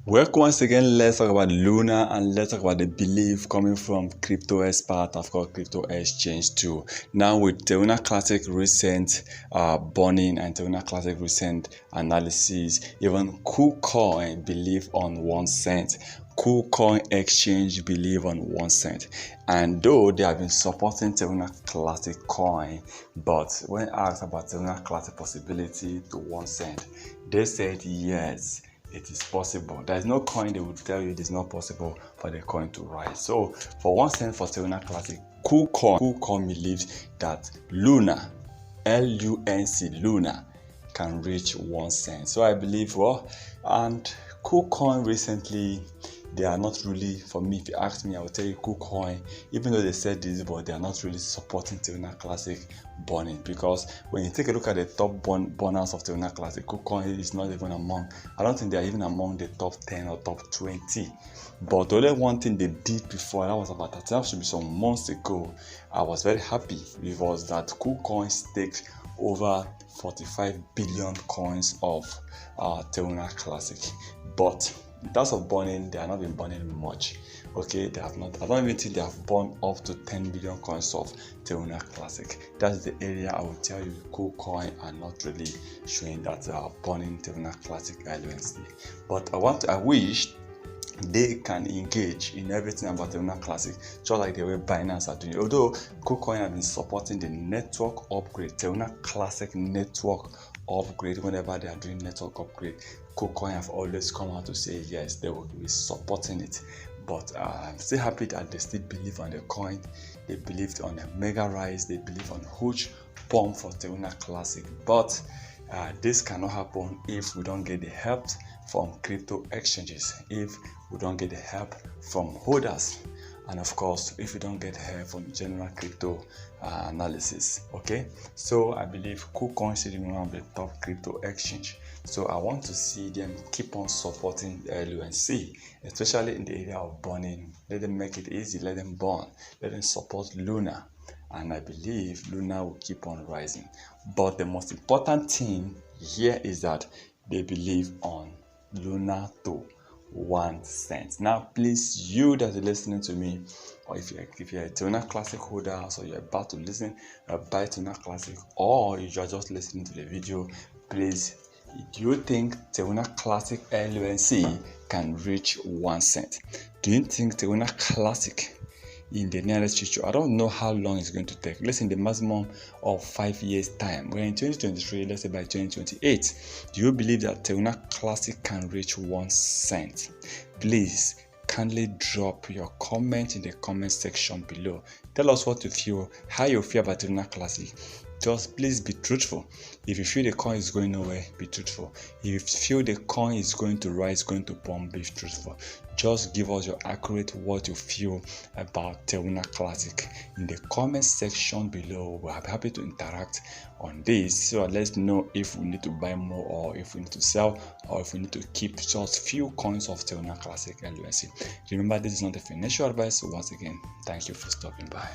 Welcome once again. Let's talk about Luna and let's talk about the belief coming from crypto expert, of course, crypto exchange too. Now with Terra Classic recent burning and Terra Classic recent analysis, even Kucoin believe on 1 cent. Kucoin exchange believe on 1 cent. And though they have been supporting Terra Classic coin, but when asked about Terra Classic possibility to 1 cent, they said yes, it is possible. There is no coin they would tell you it is not possible for the coin to rise. So for 1 cent for Terra Classic, Kucoin believes that Luna, L-U-N-C, Luna, can reach 1 cent. So I believe, and Kucoin recently, they are not really, for me, if you ask me, I will tell you Kucoin, even though they said this, but they are not really supporting Terra Classic burning, because when you take a look at the top burners of Terra Classic, Kucoin is not even among, I don't think they are even among the top 10 or top 20. But the only one thing they did before, that was about that should be some months ago, I was very happy, it was that Kucoin staked over 45 billion coins of Terra Classic. But in terms of burning, they have not been burning much. Okay, they have not. I don't even think they have burned up to 10 billion coins of Terra Classic. That's the area I will tell you Kucoin are not really showing that they are burning Terra Classic LUNC. But I wish they can engage in everything about Terra Classic, just like the way Binance are doing. Although Kucoin have been supporting the network upgrade, Terra Classic network upgrade, whenever they are doing network upgrade, Kucoin have always come out to say yes, they will be supporting it. But I'm still happy that they still believe on the coin. They believed on a mega rise. They believe on huge pump for Terra Classic. But this cannot happen if we don't get the help from crypto exchanges, if we don't get the help from holders, and of course if we don't get help from general crypto analysis. Okay, so I believe Kucoin is one of the top crypto exchange, so I want to see them keep on supporting LUNC, especially in the area of burning. Let them make it easy, let them burn, let them support Luna, and I believe Luna will keep on rising. But the most important thing here is that they believe on Luna to 1 cent. Now please, you that are listening to me, or if you're a Terra Classic holder, so you're about to listen buy Terra Classic, or if you're just listening to the video, please, do you think Terra Classic LUNC can reach 1 cent? Do you think Terra Classic in the nearest future, I don't know how long it's going to take, let's say in the maximum of 5 years time, we're in 2023, let's say by 2028, do you believe that Terra Classic can reach 1 cent? Please kindly drop your comment in the comment section below. Tell us what you feel, how you feel about Terra Classic. Just please be truthful. If you feel the coin is going nowhere, be truthful. If you feel the coin is going to rise, going to pump, be truthful. Just give us your accurate what you feel about Terra Classic in the comment section below. We're happy to interact on this, so let's know if we need to buy more, or if we need to sell, or if we need to keep just few coins of Terra Classic LUNC. Remember, this is not a financial advice, so once again, thank you for stopping by.